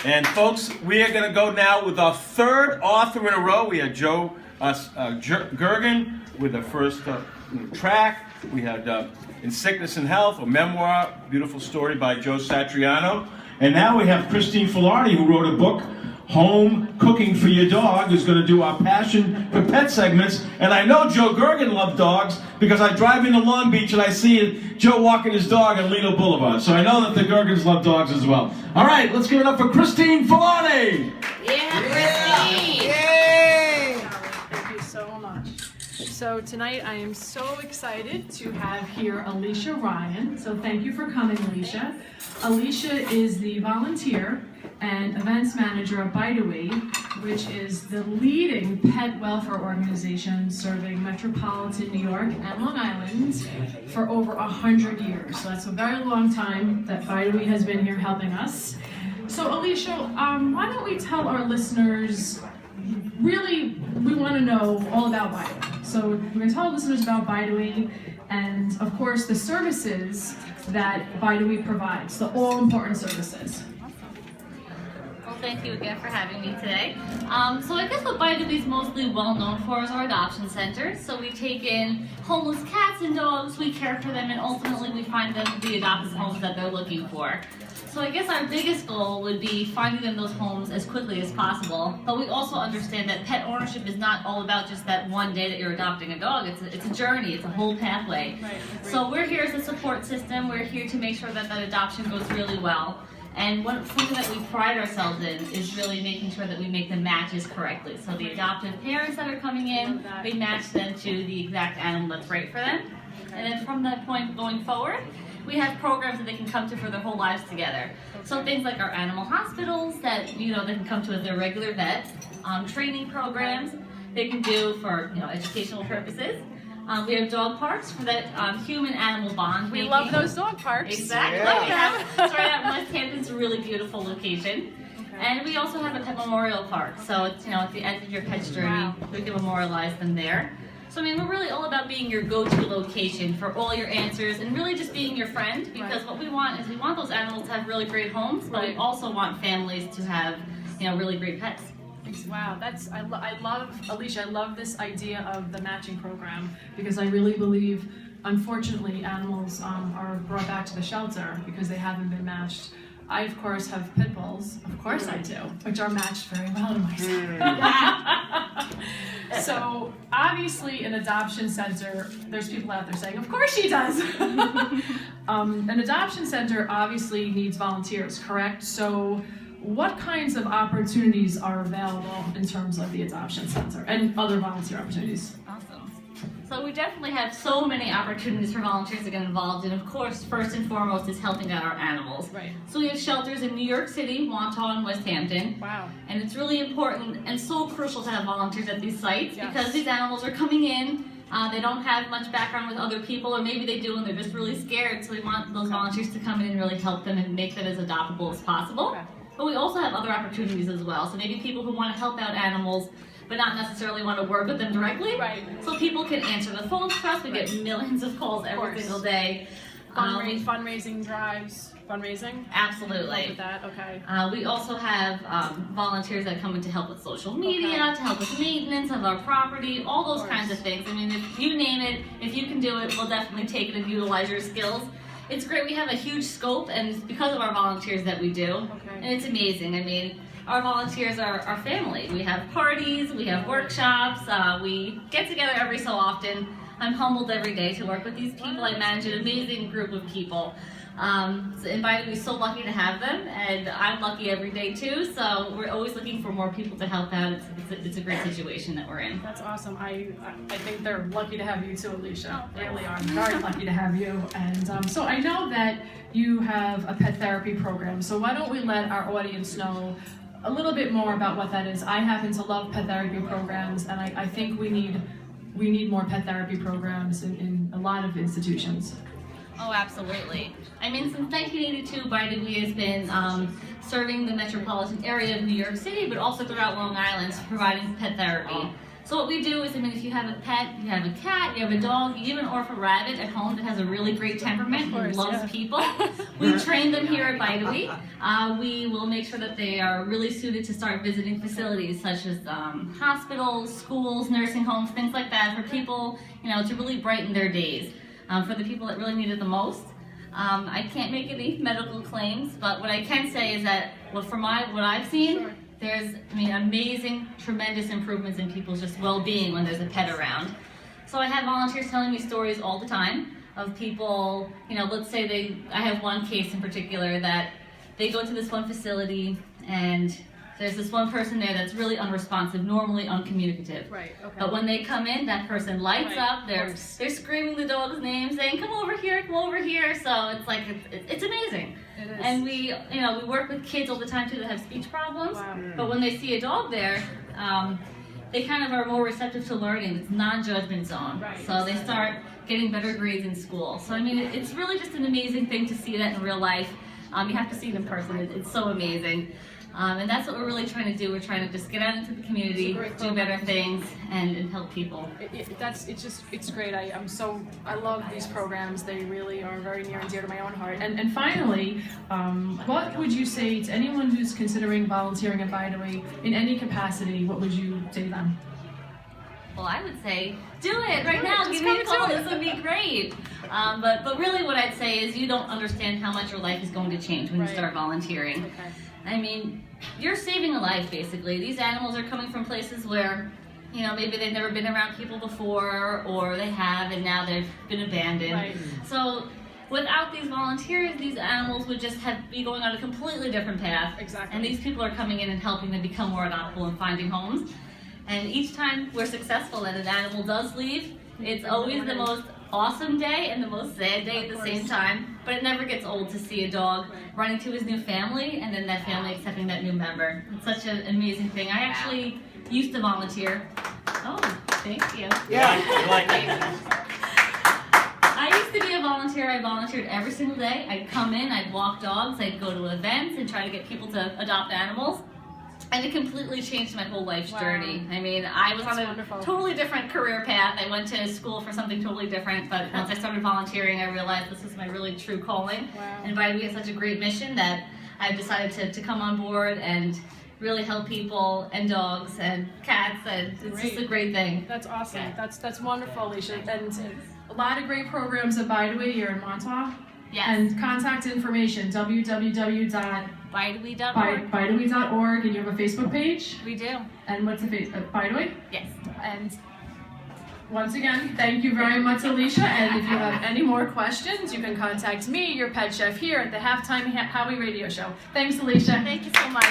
And folks, we are going to go now with our third author in a row. We had Joe Gergen with the first track. We had In Sickness and Health, a memoir, beautiful story by Joe Satriano. And now we have Christine Filardi, who wrote a book, Home Cooking for Your Dog, who's going to do our Passion for Pet segments. And I know Joe Gergen loved dogs because I drive into Long Beach and I see Joe walking his dog on Lido Boulevard. So I know that the Gergens love dogs as well. All right, let's give it up for Christine Filardi. Yeah, Christine! Yay! Thank you so much. So tonight I am so excited to have here Alicia Ryan. So thank you for coming, Alicia. Alicia is the volunteer and events manager of Bite-A-Wee, which is the leading pet welfare organization serving metropolitan New York and Long Island for over 100 years. So that's a very long time that Bite-A-Wee has been here helping us. So Alicia, why don't we tell our listeners, really, we want to know all about Bite-A-Wee. So we're going to tell our listeners about Bite-A-Wee and, of course, the services that Bite-A-Wee provides, the all-important services. Thank you again for having me today. So I guess what Bite-A-Wee is mostly well known for is our adoption centers. So we take in homeless cats and dogs, we care for them, and ultimately we find them the adopted homes that they're looking for. So I guess our biggest goal would be finding them those homes as quickly as possible. But we also understand that pet ownership is not all about just that one day that you're adopting a dog. It's a journey, it's a whole pathway. Right. So we're here as a support system. We're here to make sure that that adoption goes really well. And something that we pride ourselves in is really making sure that we make the matches correctly. So the adoptive parents that are coming in, we match them to the exact animal that's right for them. And then from that point going forward, we have programs that they can come to for their whole lives together. So things like our animal hospitals that they can come to as their regular vet, training programs they can do for educational purposes. We have dog parks for that human-animal bond. We love those dog parks. Exactly. Yeah. It's right out in West Hampton. It's a really beautiful location. Okay. And we also have a pet memorial park. So it's, at the end of your pet's journey, we can memorialize them there. So we're really all about being your go-to location for all your answers and really just being your friend, because what we want is we want those animals to have really great homes, but we also want families to have, really great pets. Wow, I love, Alicia, I love this idea of the matching program, because I really believe, unfortunately, animals are brought back to the shelter because they haven't been matched. I, of course, have pit bulls, of course I do, which are matched very well to myself. So, obviously, an adoption center, there's people out there saying, of course she does! An adoption center obviously needs volunteers, correct? So, what kinds of opportunities are available in terms of the adoption center and other volunteer opportunities? Awesome. So we definitely have so many opportunities for volunteers to get involved, and of course, first and foremost is helping out our animals. Right. So we have shelters in New York City, Wantagh, and West Hampton. Wow. And it's really important and so crucial to have volunteers at these sites because these animals are coming in. They don't have much background with other people, or maybe they do and they're just really scared, so we want those volunteers to come in and really help them and make them as adoptable as possible. Okay. But we also have other opportunities as well. So maybe people who want to help out animals, but not necessarily want to work with them directly. Right. So people can answer the phones for us. We get millions of calls every single day. Fundraising drives. Fundraising? Absolutely. Help with that, okay. We also have volunteers that come in to help with social media, to help with maintenance of our property, all those kinds of things. If you name it, if you can do it, we'll definitely take it and utilize your skills. It's great. We have a huge scope, and it's because of our volunteers that we do. Okay. And it's amazing. Our volunteers are our family. We have parties, we have workshops, we get together every so often. I'm humbled every day to work with these people. I manage an amazing group of people. We're so lucky to have them, and I'm lucky every day too, so we're always looking for more people to help out. It's a great situation that we're in. That's awesome. I think they're lucky to have you too, Alicia. They really are very lucky to have you. And so I know that you have a pet therapy program, so why don't we let our audience know a little bit more about what that is. I happen to love pet therapy programs, and I think we need more pet therapy programs in a lot of institutions. Oh, absolutely. Since 1982, Bite-A-Wee has been serving the metropolitan area of New York City, but also throughout Long Island, providing pet therapy. So what we do is, I mean, if you have a pet, you have a cat, you have a dog, you even orphan rabbit at home that has a really great temperament and loves people, we train them here at Vitawe. We will make sure that they are really suited to start visiting facilities such as hospitals, schools, nursing homes, things like that for people, you know, to really brighten their days. For the people that really need it the most. I can't make any medical claims, but what I can say is that, well, from what I've seen, there's, I mean, amazing, tremendous improvements in people's just well-being when there's a pet around. So I have volunteers telling me stories all the time of people, you know, let's say I have one case in particular that they go to this one facility and there's this one person there that's really unresponsive, normally uncommunicative. Right, okay. But when they come in, that person lights up, they're screaming the dog's name, saying, come over here, come over here. So it's like, it's amazing. It is. And we work with kids all the time too that have speech problems. Wow. But when they see a dog there, they kind of are more receptive to learning. It's non-judgment zone. Right. So they start getting better grades in school. So I mean, it's really just an amazing thing to see that in real life. You have to see it in person. It's so amazing. And that's what we're really trying to do. We're trying to just get out into the community, do better things, and help people. It's great. I love these programs. They really are very near and dear to my own heart. And finally, what would you say to anyone who's considering volunteering at Vitawe in any capacity? What would you say to them? Well, I would say, do it right now. Give me a call. This would be great. But really what I'd say is you don't understand how much your life is going to change when you start volunteering. Okay. I mean, you're saving a life, basically. These animals are coming from places where, you know, maybe they've never been around people before, or they have, and now they've been abandoned. Right. So without these volunteers, these animals would just be going on a completely different path. Exactly. And these people are coming in and helping them become more adoptable and finding homes. And each time we're successful and an animal does leave, it's always the most awesome day and the most sad day at the same time. But it never gets old to see a dog running to his new family and then that family accepting that new member. It's such an amazing thing. I actually used to volunteer. Oh, thank you. Yeah, I like I used to be a volunteer. I volunteered every single day. I'd come in, I'd walk dogs, I'd go to events and try to get people to adopt animals. And it completely changed my whole life's journey. I mean, I was on a totally different career path. I went to school for something totally different, but once I started volunteering, I realized this is my really true calling. Wow. And Vitawe has such a great mission that I've decided to come on board and really help people and dogs and cats, and it's just a great thing. That's awesome. Yeah. That's wonderful, Alicia. And a lot of great programs at Vitawe here in Montauk. Yes. And contact information, www.vitawe.org, and you have a Facebook page? We do. And what's the Facebook? Vitawe? Yes. And once again, thank you very much, Alicia. And if you have any more questions, you can contact me, your pet chef, here at the Halftime Howie Radio Show. Thanks, Alicia. Thank you so much.